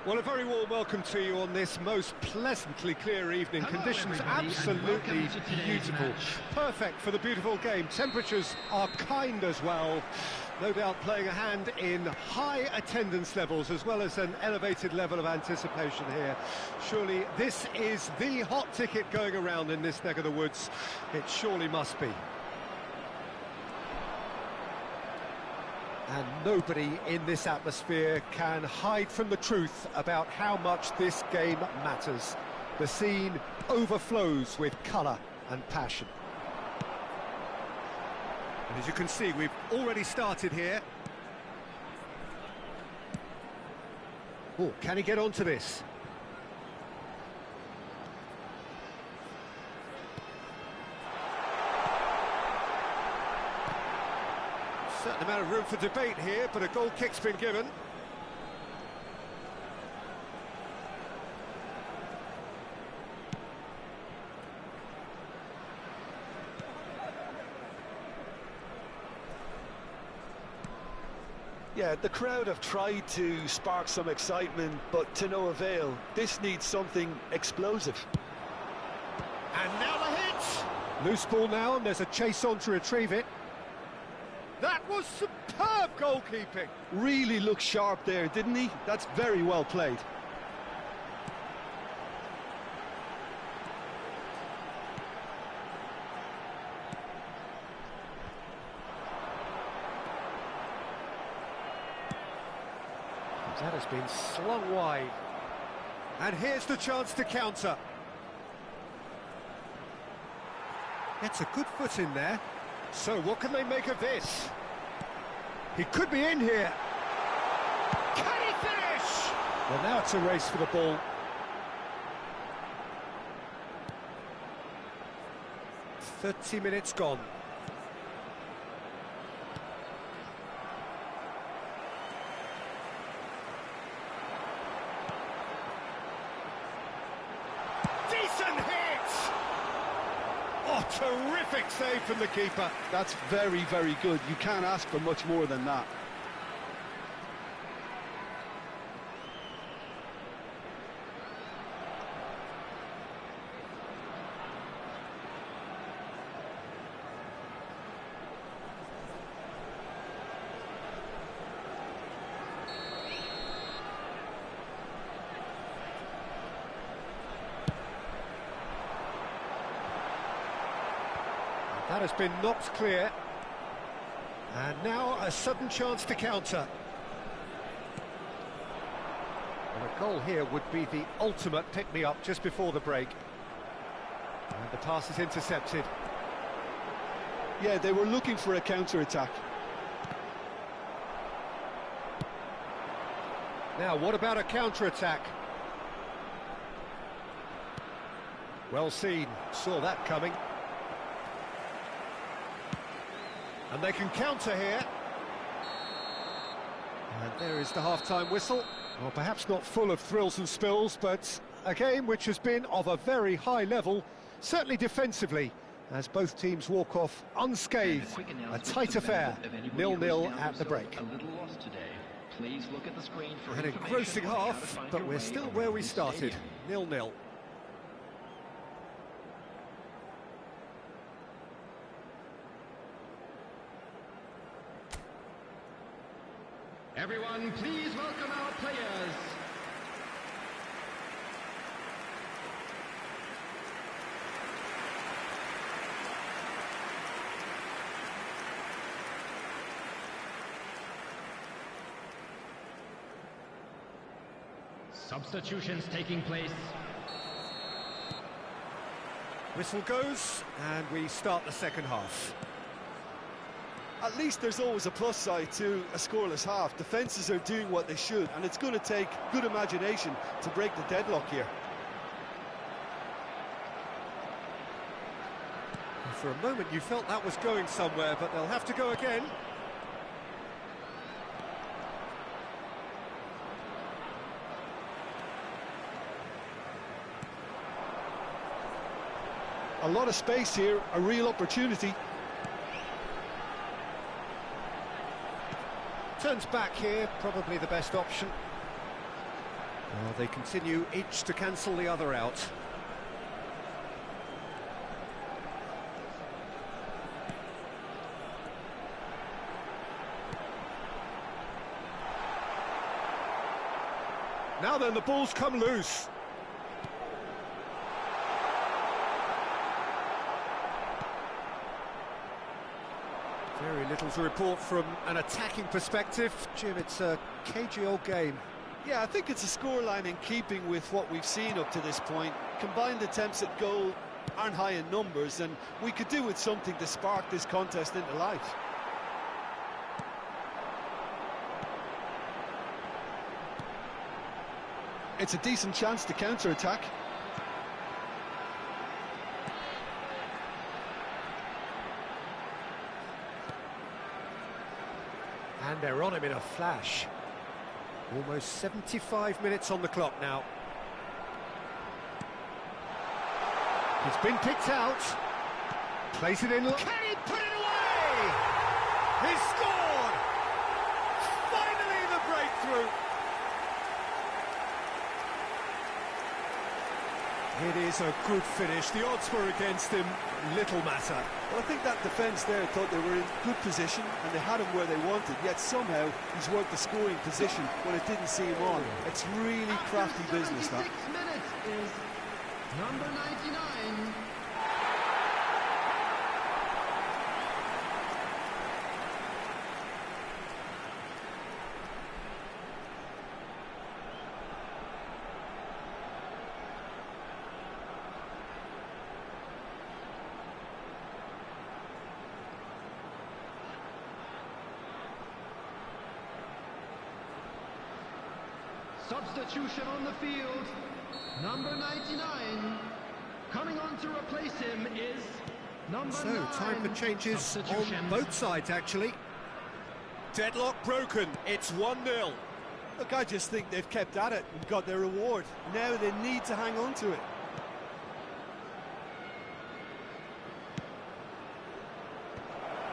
Well, a very warm welcome to you on this most pleasantly clear evening. Hello, Conditions everybody, absolutely and welcome to today's beautiful. match. Perfect for the beautiful game. Temperatures are kind as well. No doubt playing a hand in high attendance levels as well as an elevated level of anticipation here. Surely this is the hot ticket going around in this neck of the woods. It surely must be. And nobody in this atmosphere can hide from the truth about how much this game matters. The scene overflows with colour and passion. And as you can see, we've already started here. Oh, can he get onto this? Certain amount of room for debate here, but a goal kick's been given. Yeah, the crowd have tried to spark some excitement, but to no avail. This needs something explosive. And now the hit! Loose ball now, and there's a chase on to retrieve it. That was superb goalkeeping. Really looked sharp there, didn't he? That's very well played. That has been slung wide. And here's the chance to counter. Gets a good foot in there. So what can they make of this? He could be in here. Can he finish? Well, now it's a race for the ball. "30 minutes gone. Decent hit! Oh, terrific save from the keeper. That's very, very good. You can't ask for much more than that. That has been knocked clear. And now a sudden chance to counter. Well, a goal here would be the ultimate pick-me-up just before the break. And the pass is intercepted. Yeah, they were looking for a counter-attack. Now, what about a counter-attack? Well seen, saw that coming. And they can counter here. And there is the half-time whistle. Well, perhaps not full of thrills and spills, but a game which has been of a very high level, certainly defensively, as both teams walk off unscathed. A tight affair, 0-0 at the break. An engrossing half, but we're still where we started, 0-0. Everyone, please welcome our players. Substitutions taking place. Whistle goes, and we start the second half. At least there's always a plus side to a scoreless half. Defences are doing what they should, and it's going to take good imagination to break the deadlock here. For a moment you felt that was going somewhere, but they'll have to go again. A lot of space here, a real opportunity. Turns back here, probably the best option. Well, they continue each to cancel the other out. Now then, the ball's come loose. Very little to report from an attacking perspective. Jim, it's a cagey old game. Yeah, I think it's a scoreline in keeping with what we've seen up to this point. Combined attempts at goal aren't high in numbers, and we could do with something to spark this contest into life. It's a decent chance to counter-attack. And they're on him in a flash. Almost 75 minutes on the clock now. He's been picked out. Plays it in. Can he put it away? He's scored! Finally the breakthrough. It is a good finish. The odds were against him. Little matter. Well, I think that defence there thought they were in good position and they had him where they wanted, yet somehow he's worked the scoring position when it didn't see him on. It's really crafty business, that. 76 minutes is number 99. Substitution on the field, number 99. Coming on to replace him is number 9. So, time for changes on both sides, actually. Deadlock broken, it's 1-0. Look, I just think they've kept at it and got their reward. Now they need to hang on to it.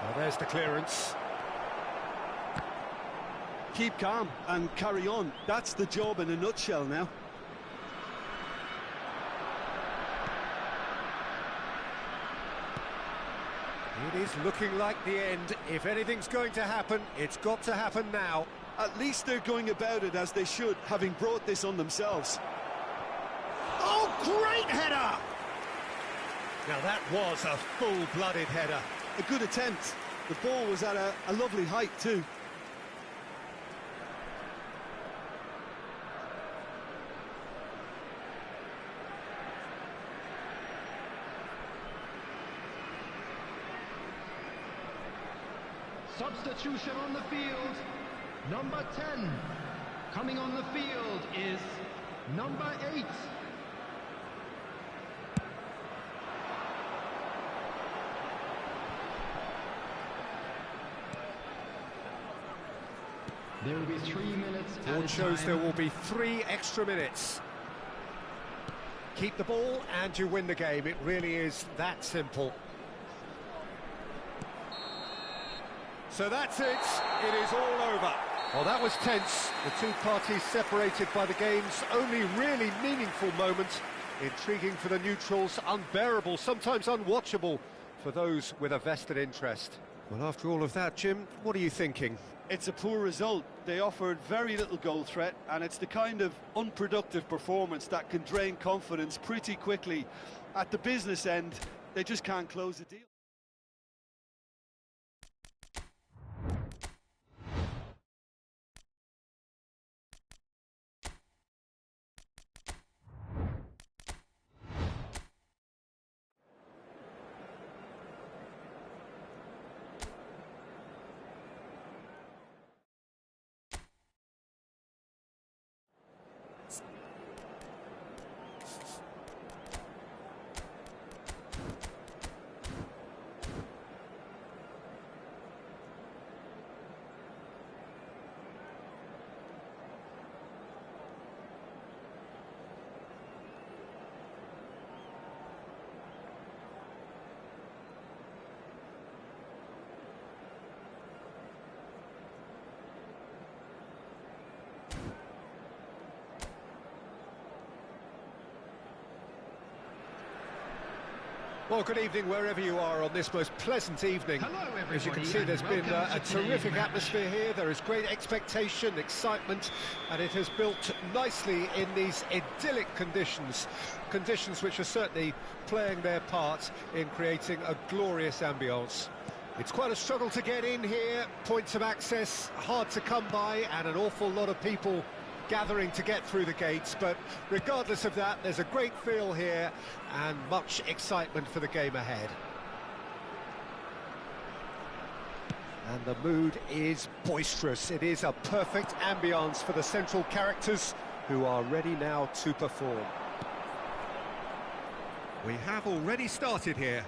Well, there's the clearance. Keep calm and carry on. That's the job in a nutshell now. It is looking like the end. If anything's going to happen, it's got to happen now. At least they're going about it as they should, having brought this on themselves. Oh, great header! Now that was a full-blooded header. A good attempt. The ball was at a lovely height too. Substitution on the field, number 10. Coming on the field is number 8. There will be 3 minutes. Board shows there will be 3 extra minutes. Keep the ball and you win the game. It really is that simple. So that's it. It is all over. Well, that was tense. The two parties separated by the game's only really meaningful moment. Intriguing for the neutrals, unbearable, sometimes unwatchable for those with a vested interest. Well, after all of that, Jim, what are you thinking? It's a poor result. They offered very little goal threat, and it's the kind of unproductive performance that can drain confidence pretty quickly. At the business end, they just can't close the deal. Well, good evening wherever you are on this most pleasant evening. Hello, everybody, as you can see, there's been welcome a to today's terrific match. atmosphere here. There is great expectation, excitement, and it has built nicely in these idyllic conditions. Conditions which are certainly playing their part in creating a glorious ambience. It's quite a struggle to get in here, points of access hard to come by, and an awful lot of people gathering to get through the gates, but regardless of that, there's a great feel here and much excitement for the game ahead. And the mood is boisterous. It is a perfect ambience for the central characters who are ready now to perform. We have already started here.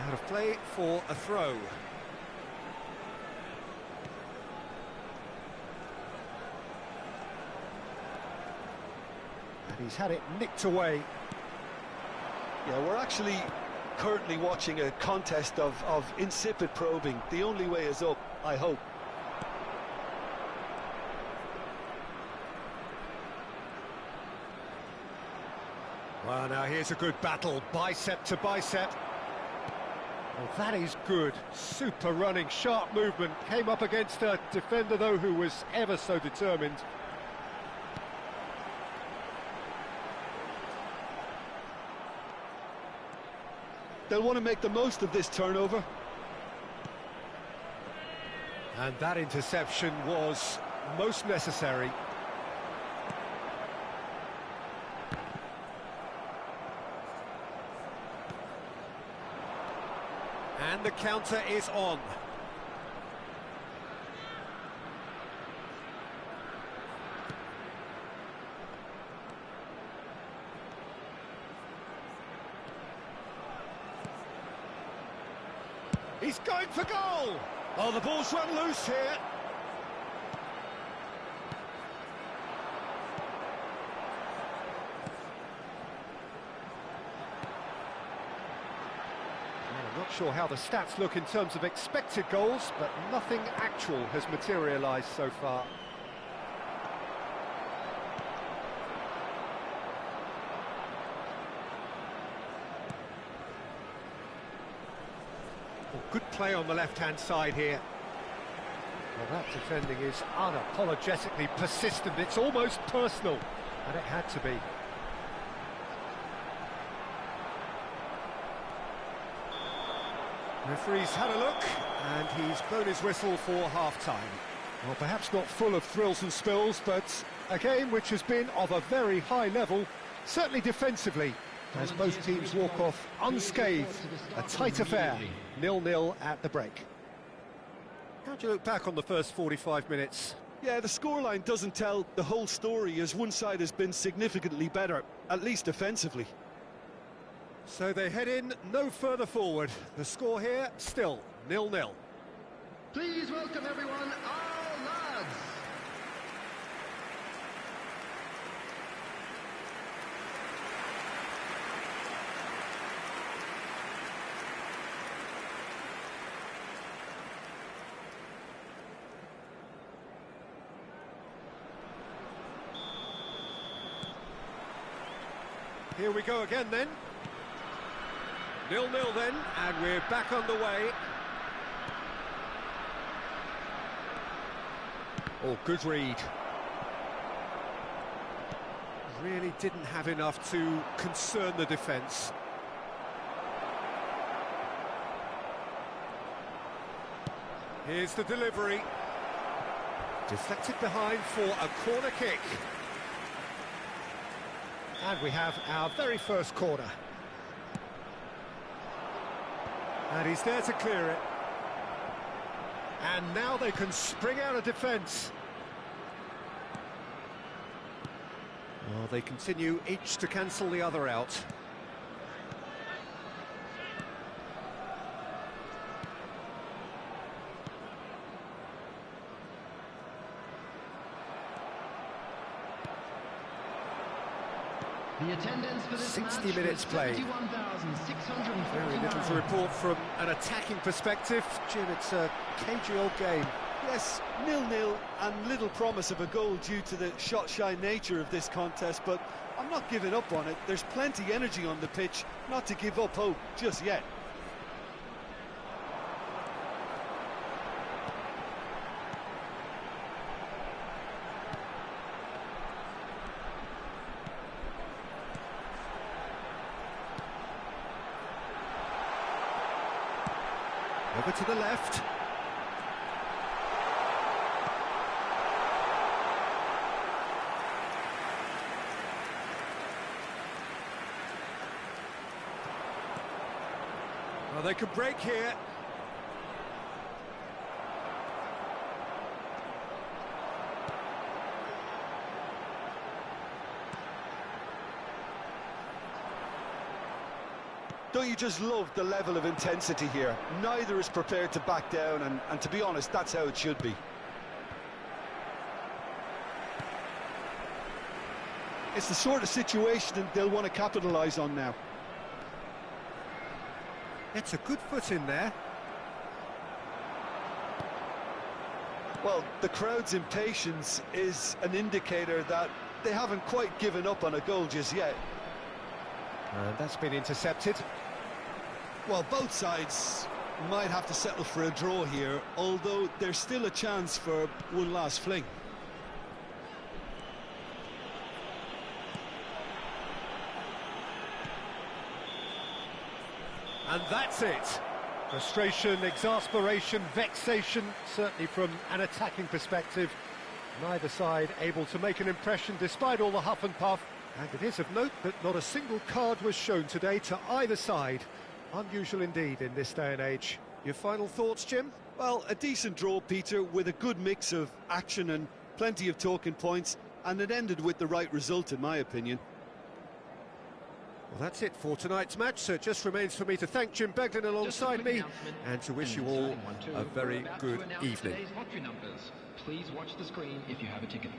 Out of play for a throw. And he's had it nicked away. Yeah, we're actually currently watching a contest of insipid probing. The only way is up, I hope. Well, now here's a good battle, bicep to bicep. Well, that is good. Super running, sharp movement. Came up against a defender, though, who was ever so determined. They'll want to make the most of this turnover. And that interception was most necessary. And the counter is on. He's going for goal! Oh, the ball's run loose here. I'm not sure how the stats look in terms of expected goals, but nothing actual has materialised so far. Oh, good play on the left-hand side here. Well, that defending is unapologetically persistent. It's almost personal, and it had to be. Referee's had a look, and he's blown his whistle for half-time. Well, perhaps not full of thrills and spills, but a game which has been of a very high level, certainly defensively, as both teams walk off unscathed. A tight affair, 0-0 at the break. How do you look back on the first 45 minutes? Yeah, the scoreline doesn't tell the whole story, as one side has been significantly better, at least offensively. So they head in no further forward. The score here, still 0-0. Please welcome everyone, our lads. Here we go again then. 0-0 then, and we're back underway. Oh, good read. Really didn't have enough to concern the defence. Here's the delivery. Deflected behind for a corner kick. And we have our very first corner. And he's there to clear it. And now they can spring out of defence. Well, they continue each to cancel the other out. The attendance for this 60 match minutes was played. 71,649. Very little to report from an attacking perspective. Jim, it's a cagey old game. Yes, 0-0 and little promise of a goal due to the shot-shy nature of this contest, but I'm not giving up on it. There's plenty energy on the pitch, not to give up hope just yet. Over to the left. Well, they could break here. Don't you just love the level of intensity here? Neither is prepared to back down, and to be honest, that's how it should be. It's the sort of situation that they'll want to capitalise on now. It's a good foot in there. Well, the crowd's impatience is an indicator that they haven't quite given up on a goal just yet. And that's been intercepted. Well, both sides might have to settle for a draw here, although there's still a chance for one last fling. And that's it. Frustration, exasperation, vexation, certainly from an attacking perspective. Neither side able to make an impression despite all the huff and puff. And it is of note that not a single card was shown today to either side. Unusual indeed in this day and age. Your final thoughts, Jim? Well, a decent draw, Peter, with a good mix of action and plenty of talking points, and it ended with the right result, in my opinion. Well, that's it for tonight's match, so it just remains for me to thank Jim Beglin alongside me and to wish you all a very good evening. Please watch the screen if you have a ticket.